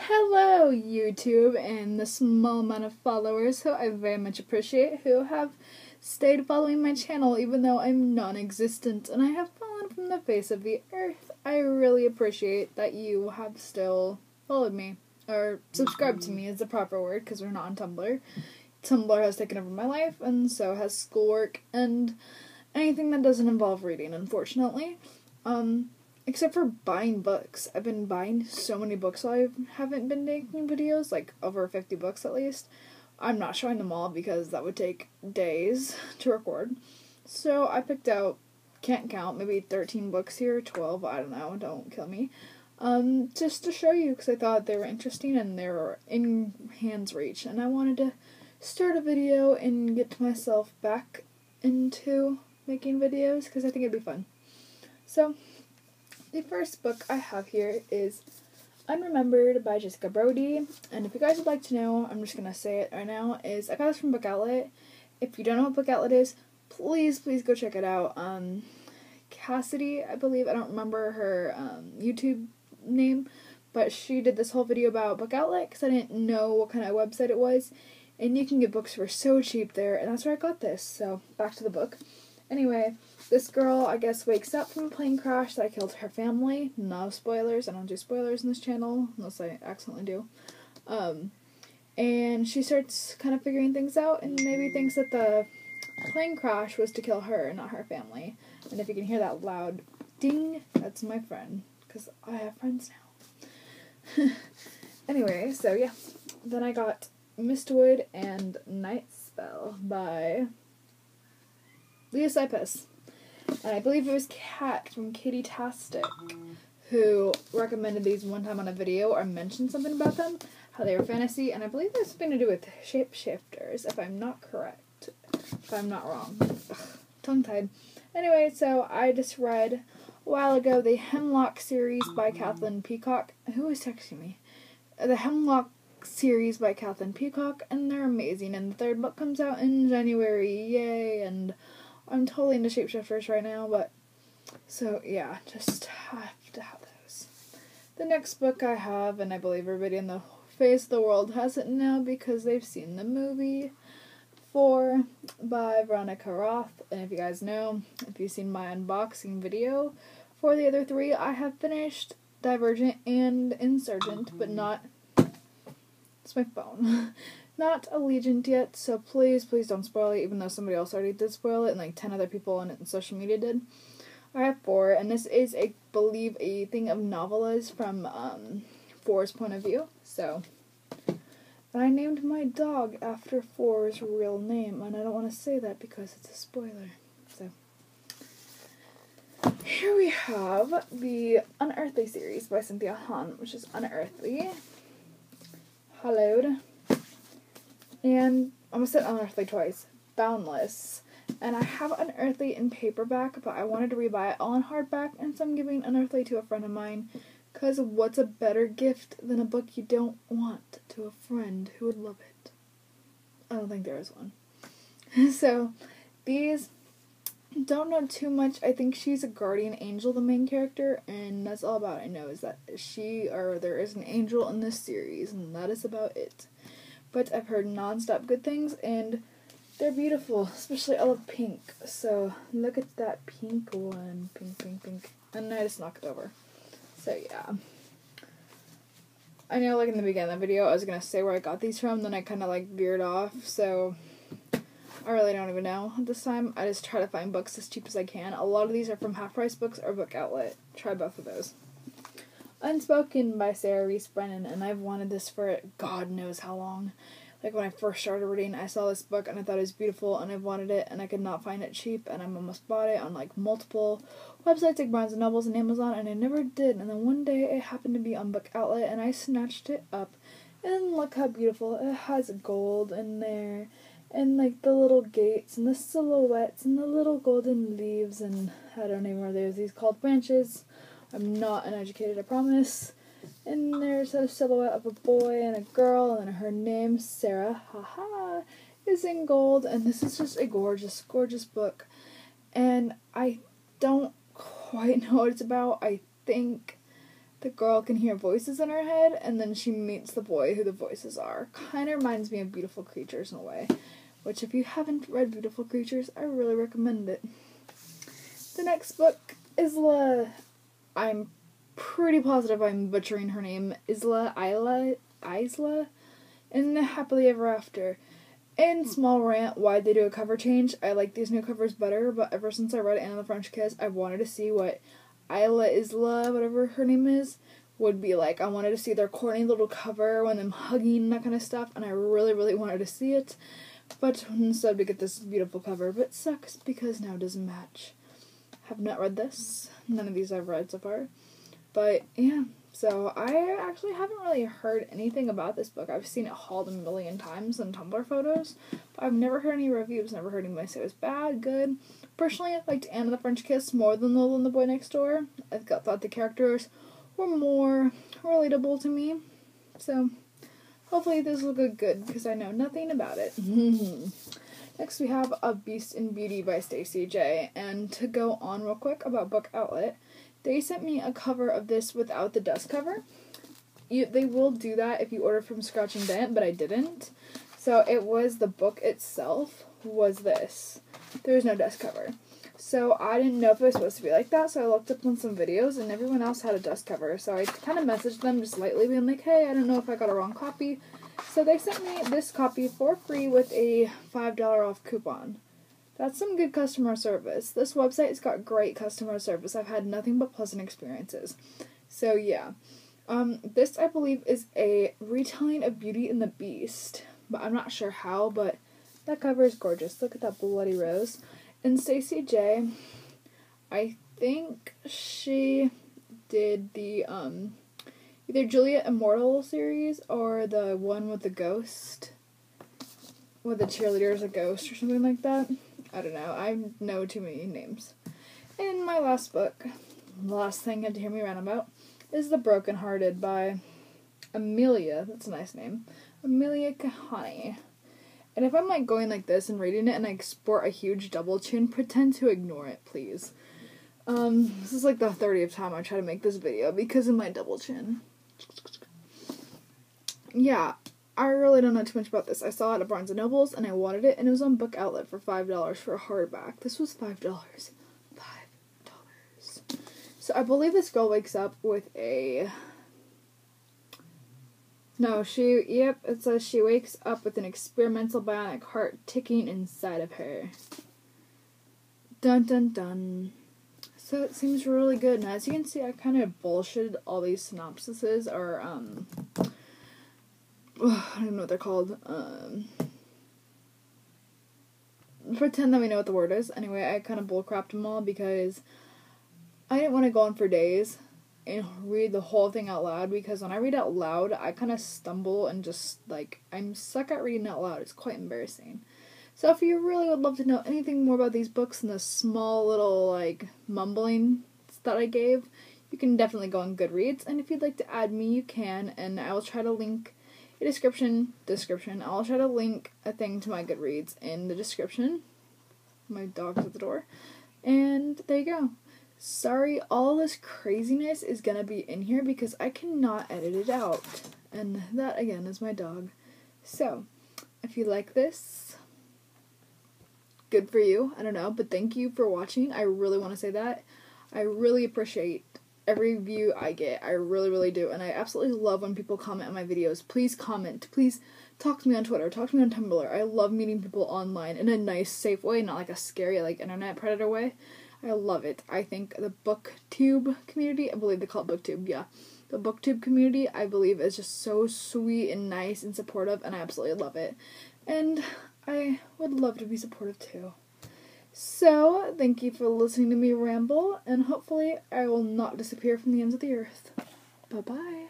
Hello, YouTube, and the small amount of followers who I very much appreciate who have stayed following my channel even though I'm non-existent and I have fallen from the face of the earth. I really appreciate that you have still followed me, or subscribed to me is the proper word because we're not on Tumblr. Tumblr has taken over my life, and so has schoolwork and anything that doesn't involve reading, unfortunately. Except for buying books. I've been buying so many books while I haven't been making videos, like over 50 books at least. I'm not showing them all because that would take days to record. So I picked out, can't count, maybe 13 books here, 12, I don't know, don't kill me. Just to show you because I thought they were interesting and they were in hand's reach. And I wanted to start a video and get myself back into making videos because I think it'd be fun. So, the first book I have here is Unremembered by Jessica Brody, and if you guys would like to know, I'm just going to say it right now, is I got this from Book Outlet. If you don't know what Book Outlet is, please go check it out. Cassidy, I believe, I don't remember her YouTube name, but she did this whole video about Book Outlet because I didn't know what kind of website it was, and you can get books for so cheap there, and that's where I got this. So, back to the book. Anyway, this girl, I guess, wakes up from a plane crash that killed her family. No spoilers. I don't do spoilers in this channel, unless I accidentally do. And she starts kind of figuring things out, and maybe thinks that the plane crash was to kill her, not her family. And if you can hear that loud ding, that's my friend, because I have friends now. Anyway, so yeah. Then I got Mistwood and Night Spell by Leah Cypus. And I believe it was Kat from Kitty Tastic who recommended these one time on a video or mentioned something about them, how they were fantasy, and I believe there's something to do with shapeshifters, if I'm not correct. If I'm not wrong. Ugh, tongue-tied. Anyway, so I just read a while ago the Hemlock series by Kathleen Peacock. Who was texting me? The Hemlock series by Kathleen Peacock, and they're amazing, and the third book comes out in January, yay, and I'm totally into shapeshifters right now, but, so, yeah, just have to have those. The next book I have, and I believe everybody in the face of the world has it now because they've seen the movie, 4 by Veronica Roth, and if you guys know, if you've seen my unboxing video for the other 3, I have finished Divergent and Insurgent, but not, it's my phone. Not Allegiant yet, so please don't spoil it, even though somebody else already did spoil it, and like 10 other people on it in social media did. I have 4, and this is, I believe, a thing of novellas from 4's point of view, so. I named my dog after 4's real name, and I don't want to say that because it's a spoiler, so. Here we have the Unearthly series by Cynthia Han, which is Unearthly. Hallowed. And I almost said Unearthly twice. Boundless. And I have Unearthly in paperback, but I wanted to rebuy it all in hardback, and so I'm giving Unearthly to a friend of mine, because what's a better gift than a book you don't want to a friend who would love it? I don't think there is one. So, these, don't know too much. I think she's a guardian angel, the main character, and that's all about I know is that there is an angel in this series, and that is about it. But I've heard non-stop good things, and they're beautiful, especially I love pink, so look at that pink one, pink, and I just knocked it over, so yeah. I know, like, in the beginning of the video, I was gonna say where I got these from, then I kinda, like, veered off, so I really don't even know this time. I just try to find books as cheap as I can. A lot of these are from Half Price Books or Book Outlet. Try both of those. Unspoken by Sarah Reese Brennan, and I've wanted this for God knows how long. Like, when I first started reading, I saw this book, and I thought it was beautiful, and I wanted it, and I could not find it cheap, and I almost bought it on, like, multiple websites, like Barnes & Nobles and Amazon, and I never did, and then one day it happened to be on Book Outlet, and I snatched it up, and look how beautiful. It has gold in there, and, like, the little gates, and the silhouettes, and the little golden leaves, and I don't even know what these called, branches. I'm not uneducated, I promise. And there's a silhouette of a boy and a girl, and her name, Sarah, is in gold, and this is just a gorgeous, gorgeous book. And I don't quite know what it's about. I think the girl can hear voices in her head, and then she meets the boy who the voices are. Kind of reminds me of Beautiful Creatures in a way, which if you haven't read Beautiful Creatures, I really recommend it. The next book, I'm pretty positive I'm butchering her name, Isla, in Happily Ever After. And small rant, why'd they do a cover change? I like these new covers better, but ever since I read Anna and the French Kiss, I wanted to see what Isla, whatever her name is, would be like. I wanted to see their corny little cover when them hugging and that kind of stuff, and I really, really wanted to see it. But instead we get this beautiful cover, but it sucks because now it doesn't match. Have not read this. None of these I've read so far. But yeah, so I actually haven't really heard anything about this book. I've seen it hauled a million times in Tumblr photos, but I've never heard any reviews, never heard anybody say it was bad, good. Personally, I liked Anna and the French Kiss more than Lola and the Boy Next Door. I thought the characters were more relatable to me. So, hopefully this will go good, because I know nothing about it. Next we have A Beast in Beauty by Stacey J. And to go on real quick about Book Outlet, they sent me a cover of this without the dust cover. They will do that if you order from Scratch and Dent, but I didn't. So it was the book itself was this. There was no dust cover. So I didn't know if it was supposed to be like that, so I looked up on some videos, and everyone else had a dust cover. So I kind of messaged them just lightly, being like, hey, I don't know if I got a wrong copy. So they sent me this copy for free with a $5 off coupon. That's some good customer service. This website's got great customer service. I've had nothing but pleasant experiences. So yeah. This, I believe, is a retelling of Beauty and the Beast. But I'm not sure how, but that cover is gorgeous. Look at that bloody rose. And Stacey J, I think she did the, either Juliet Immortal series or the one with the ghost. With the cheerleader as a ghost or something like that. I don't know. I know too many names. And my last book, the last thing you had to hear me rant about, is The Broken Hearted by Amelia. That's a nice name. Amelia Kahane. And if I'm going like this and reading it and I sport a huge double chin, pretend to ignore it, please. This is the 30th time I try to make this video because of my double chin. Yeah. I really don't know too much about this. I saw it at Barnes & Noble's, and I wanted it, and it was on Book Outlet for $5 for a hardback. This was $5. $5. So I believe this girl wakes up with a... No, it says she wakes up with an experimental bionic heart ticking inside of her. Dun dun dun. So it seems really good, and as you can see, I kind of bullshitted all these synopsises, or, I don't know what they're called. Pretend that we know what the word is. Anyway, I kind of bullcrapped them all because I didn't want to go on for days and read the whole thing out loud, because when I read out loud, I kind of stumble and just, I'm stuck at reading out loud. It's quite embarrassing. So if you really would love to know anything more about these books and the small little, mumbling that I gave, you can definitely go on Goodreads. And if you'd like to add me, you can, and I will try to link a description. I'll try to link a thing to my Goodreads in the description. My dog's at the door. And there you go. Sorry, all this craziness is gonna be in here because I cannot edit it out. And that, again, is my dog. So, if you like this, good for you. I don't know, but thank you for watching. I really want to say that. I really appreciate every view I get. I really, really do. And I absolutely love when people comment on my videos. Please comment. Please talk to me on Twitter. Talk to me on Tumblr. I love meeting people online in a nice, safe way, not like a scary, internet predator way. I love it. I think the BookTube community, I believe they call it BookTube, yeah. The BookTube community, I believe, is just so sweet and nice and supportive, and I absolutely love it. And I would love to be supportive too. So, thank you for listening to me ramble, and hopefully I will not disappear from the ends of the earth. Bye-bye.